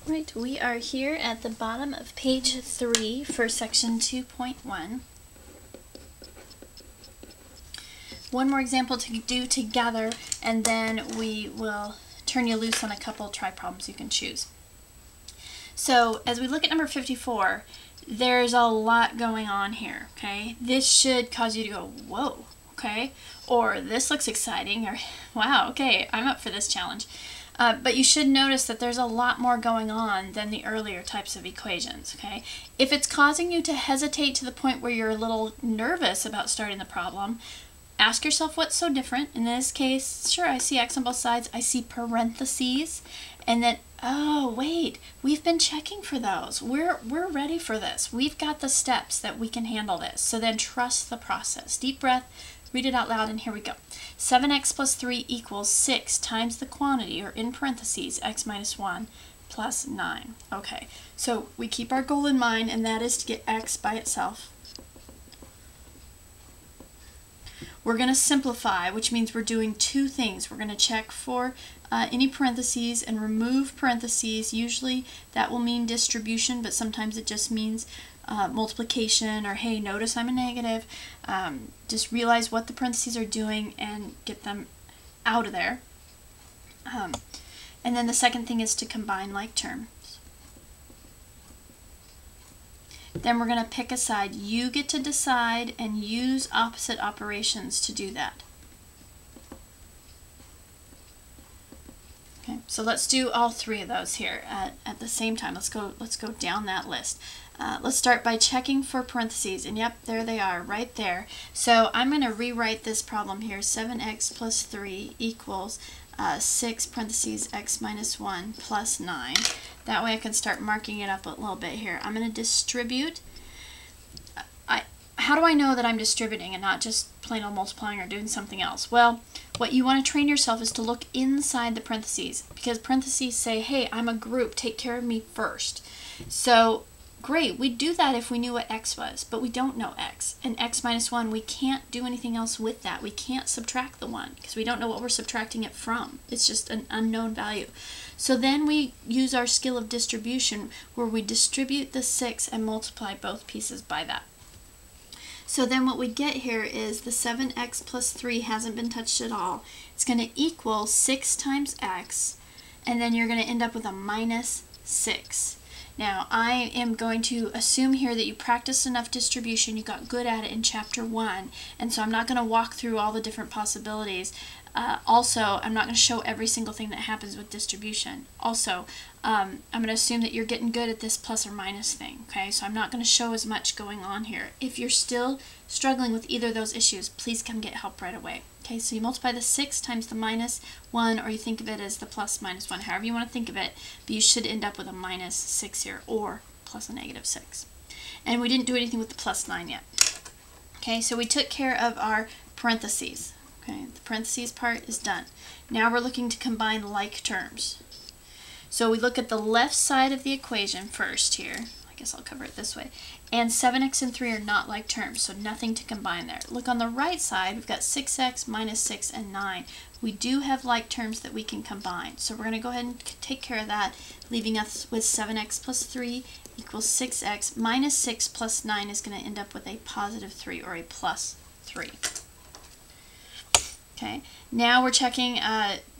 Right, we are here at the bottom of page 3 for section 2.1. One more example to do together, and then we will turn you loose on a couple try problems you can choose. So as we look at number 54, there's a lot going on here, okay? This should cause you to go, whoa, okay? Or this looks exciting, or wow, okay, I'm up for this challenge. But you should notice that there's a lot more going on than the earlier types of equations, okay? If it's causing you to hesitate to the point where you're a little nervous about starting the problem, ask yourself what's so different. In this case, sure, I see x on both sides, I see parentheses, and then, oh, wait, we've been checking for those. We're ready for this. We've got the steps that we can handle this. So then trust the process. Deep breath, read it out loud, and here we go. 7x plus 3 equals 6 times the quantity, or in parentheses, x minus 1 plus 9. Okay, so we keep our goal in mind, and that is to get x by itself. We're going to simplify, which means we're doing two things. We're going to check for any parentheses and remove parentheses. Usually that will mean distribution, but sometimes it just means multiplication, or hey, notice I'm a negative. Just realize what the parentheses are doing and get them out of there. And then the second thing is to combine like terms. Then we're going to pick a side. You get to decide and use opposite operations to do that. Okay, so let's do all three of those here at the same time. Let's go down that list. Let's start by checking for parentheses, and yep, there they are, right there. So I'm going to rewrite this problem here. 7x plus 3 equals 6 parentheses x minus 1 plus 9. That way I can start marking it up a little bit here. I'm going to distribute. How do I know that I'm distributing and not just plain old multiplying or doing something else? Well, what you want to train yourself is to look inside the parentheses, because parentheses say, hey, I'm a group, take care of me first. So great, we'd do that if we knew what x was, but we don't know x. And x minus 1, we can't do anything else with that. We can't subtract the 1 because we don't know what we're subtracting it from. It's just an unknown value. So then we use our skill of distribution, where we distribute the 6 and multiply both pieces by that. So then what we get here is the 7x plus 3 hasn't been touched at all. It's going to equal 6 times x, and then you're going to end up with a minus 6. Now, I am going to assume here that you practiced enough distribution, you got good at it in chapter 1, and so I'm not going to walk through all the different possibilities. Also, I'm not going to show every single thing that happens with distribution. Also, I'm going to assume that you're getting good at this plus or minus thing, okay? So I'm not going to show as much going on here. If you're still struggling with either of those issues, please come get help right away. Okay, so you multiply the 6 times the minus 1, or you think of it as the plus minus 1, however you want to think of it, but you should end up with a minus 6 here, or plus a negative 6. And we didn't do anything with the plus 9 yet. Okay, so we took care of our parentheses. Okay, the parentheses part is done. Now we're looking to combine like terms. So we look at the left side of the equation first here. I guess I'll cover it this way. And 7x and 3 are not like terms, so nothing to combine there. Look on the right side, we've got 6x minus 6 and 9. We do have like terms that we can combine. So we're going to go ahead and take care of that, leaving us with 7x plus 3 equals 6x. Minus 6 plus 9 is going to end up with a positive 3, or a plus 3. Okay, now we're checking,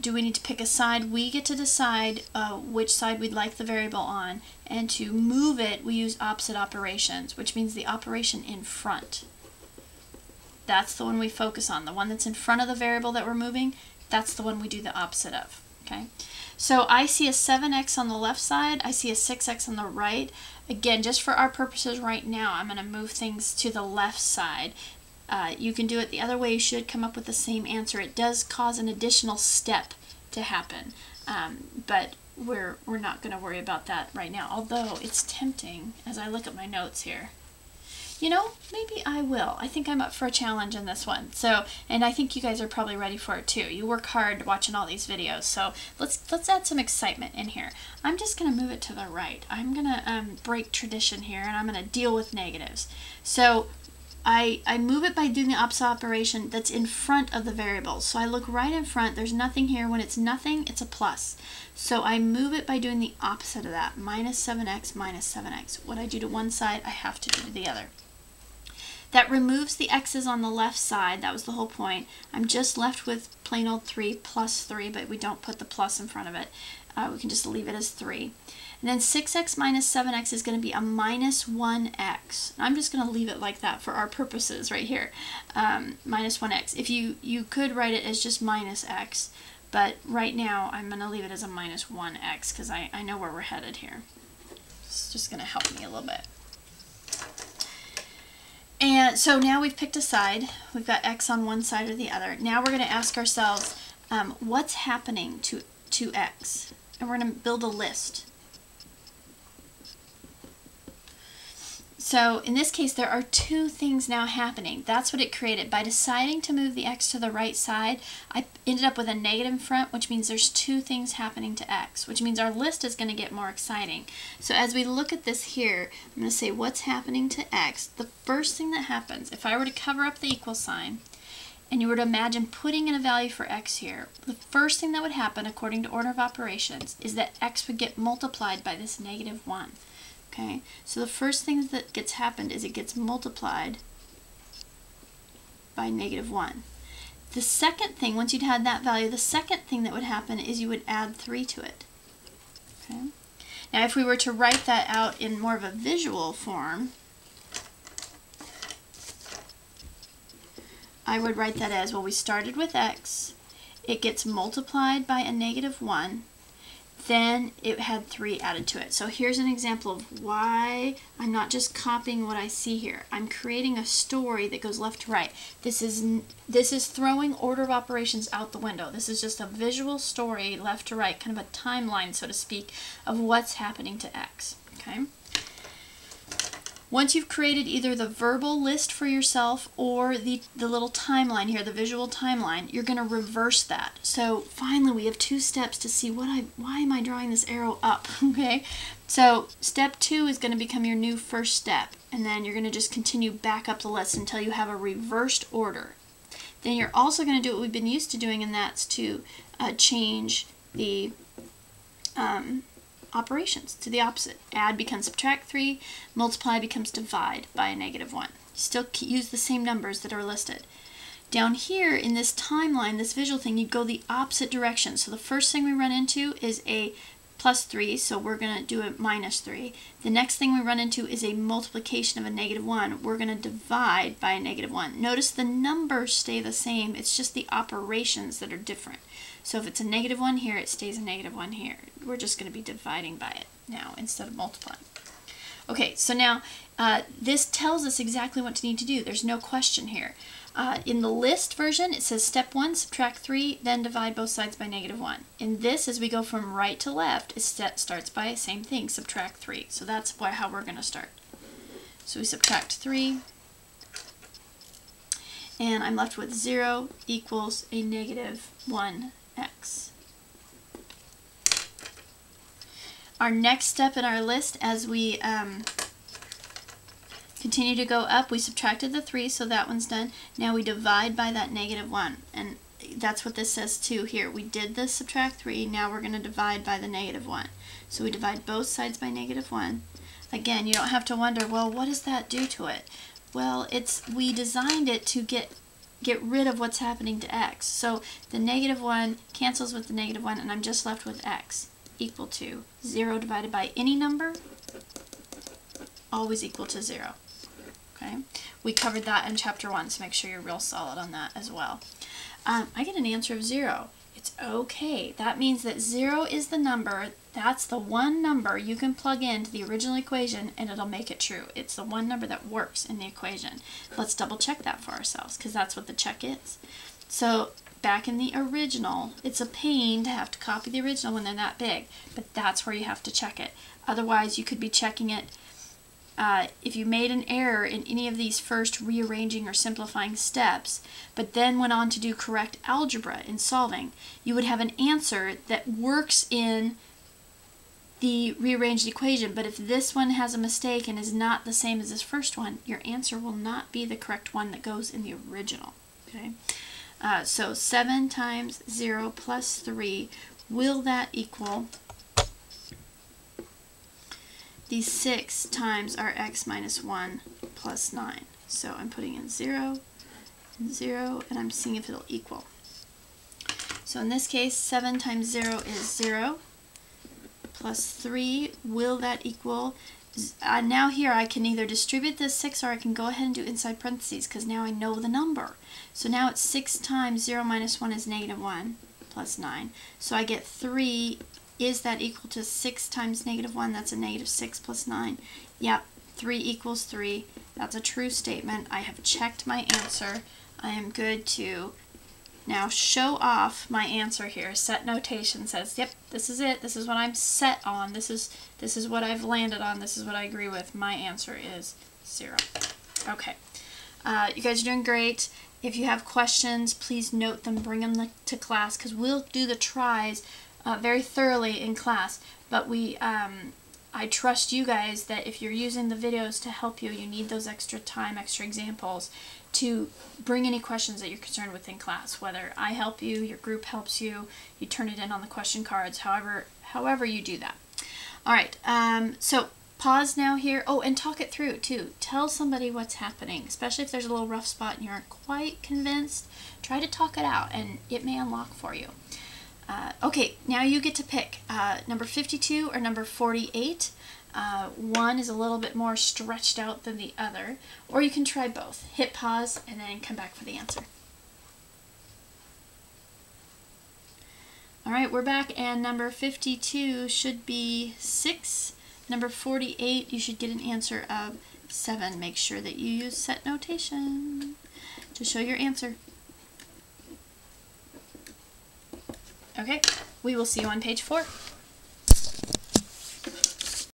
do we need to pick a side? We get to decide which side we'd like the variable on, and to move it, we use opposite operations, which means the operation in front. That's the one we focus on. The one that's in front of the variable that we're moving, that's the one we do the opposite of. Okay, so I see a 7x on the left side, I see a 6x on the right. Again, just for our purposes right now, I'm going to move things to the left side. You can do it the other way. You should come up with the same answer. It does cause an additional step to happen, but we're not going to worry about that right now, although it's tempting as I look at my notes here. You know, maybe I will. I think I'm up for a challenge in this one. So, and I think you guys are probably ready for it too. You work hard watching all these videos, so let's add some excitement in here. I'm just going to move it to the right. I'm going to break tradition here, and I'm going to deal with negatives. So I move it by doing the opposite operation that's in front of the variable. So I look right in front, there's nothing here. When it's nothing, it's a plus. So I move it by doing the opposite of that, minus 7x minus 7x. What I do to one side, I have to do to the other. That removes the x's on the left side. That was the whole point. I'm just left with plain old 3 plus 3, but we don't put the plus in front of it. We can just leave it as 3. And then 6x minus 7x is going to be a minus 1x. I'm just going to leave it like that for our purposes right here. Minus 1x. If you could write it as just minus x, but right now I'm going to leave it as a minus 1x because I know where we're headed here. It's just going to help me a little bit. And so now we've picked a side. We've got x on one side or the other. Now we're going to ask ourselves, what's happening to x? And we're going to build a list. So in this case, there are two things now happening. That's what it created. By deciding to move the x to the right side, I ended up with a negative in front, which means there's two things happening to x, which means our list is going to get more exciting. So as we look at this here, I'm going to say what's happening to x. The first thing that happens, if I were to cover up the equal sign, and you were to imagine putting in a value for x here, the first thing that would happen, according to order of operations, is that x would get multiplied by this negative 1. Okay, so the first thing that gets happened is it gets multiplied by negative 1. The second thing, once you'd had that value, the second thing that would happen is you would add 3 to it. Okay. Now if we were to write that out in more of a visual form, I would write that as, well, we started with x, it gets multiplied by a negative 1, then it had 3 added to it. So here's an example of why I'm not just copying what I see here. I'm creating a story that goes left to right. This is throwing order of operations out the window. This is just a visual story left to right, kind of a timeline, so to speak, of what's happening to x. Okay. Once you've created either the verbal list for yourself or the little timeline here, the visual timeline, you're going to reverse that. So finally we have 2 steps to see why am I drawing this arrow up, okay? So step 2 is going to become your new first step, and then you're going to just continue back up the list until you have a reversed order. Then you're also going to do what we've been used to doing, and that's to change the operations to the opposite. Add becomes subtract 3, multiply becomes divide by a negative 1. You still use the same numbers that are listed. Down here in this timeline, this visual thing, you go the opposite direction. So the first thing we run into is a plus 3, so we're going to do a minus 3. The next thing we run into is a multiplication of a negative 1. We're going to divide by a negative 1. Notice the numbers stay the same, it's just the operations that are different. So if it's a negative 1 here, it stays a negative 1 here. We're just going to be dividing by it now instead of multiplying. Okay, so now this tells us exactly what to need to do. There's no question here. In the list version, it says step 1, subtract 3, then divide both sides by negative 1. In this, as we go from right to left, it starts by the same thing, subtract 3. So that's how we're going to start. So we subtract 3, and I'm left with 0 equals a negative 1x. Our next step in our list, as we continue to go up, we subtracted the 3, so that one's done. Now we divide by that negative 1, and that's what this says too here. We did the subtract 3, now we're going to divide by the negative 1. So we divide both sides by negative 1. Again, you don't have to wonder, well, what does that do to it? Well, we designed it to get rid of what's happening to x. So the negative 1 cancels with the negative 1, and I'm just left with x equal to 0 divided by any number, always equal to 0. Okay, we covered that in chapter 1, so make sure you're real solid on that as well. I get an answer of 0. It's okay. That means that 0 is the number. That's the one number you can plug into the original equation and it'll make it true. It's the one number that works in the equation. Let's double check that for ourselves because that's what the check is. So back in the original, it's a pain to have to copy the original when they're that big, but that's where you have to check it. Otherwise, you could be checking it if you made an error in any of these first rearranging or simplifying steps, but then went on to do correct algebra in solving, you would have an answer that works in the rearranged equation. But if this one has a mistake and is not the same as this first one, your answer will not be the correct one that goes in the original. Okay, so 7 times 0 plus 3, will that equal the 6 times our x minus 1 plus 9? So I'm putting in 0 and 0, and I'm seeing if it'll equal. So in this case, 7 times 0 is 0, plus 3, will that equal? Now here I can either distribute this 6 or I can go ahead and do inside parentheses, because now I know the number. So now it's 6 times 0 minus 1 is negative 1 plus 9. So I get 3. Is that equal to 6 times negative 1? That's a negative 6 plus 9. Yep, 3 equals 3. That's a true statement. I have checked my answer. I am good to now show off my answer here. Set notation says, yep, this is it. This is what I'm set on. This is what I've landed on. This is what I agree with. My answer is 0. Okay. You guys are doing great. If you have questions, please note them, bring them to class, because we'll do the tries very thoroughly in class. But I trust you guys that if you're using the videos to help you, you need those extra time, extra examples to bring any questions that you're concerned with in class. Whether I help you, your group helps you, you turn it in on the question cards, however you do that. All right, so pause now here. Oh, and talk it through too. Tell somebody what's happening, especially if there's a little rough spot and you aren't quite convinced. Try to talk it out and it may unlock for you. Okay, now you get to pick number 52 or number 48. One is a little bit more stretched out than the other, or you can try both. Hit pause and then come back for the answer. All right, we're back, and number 52 should be 6. Number 48, you should get an answer of 7. Make sure that you use set notation to show your answer. Okay, we will see you on page 4.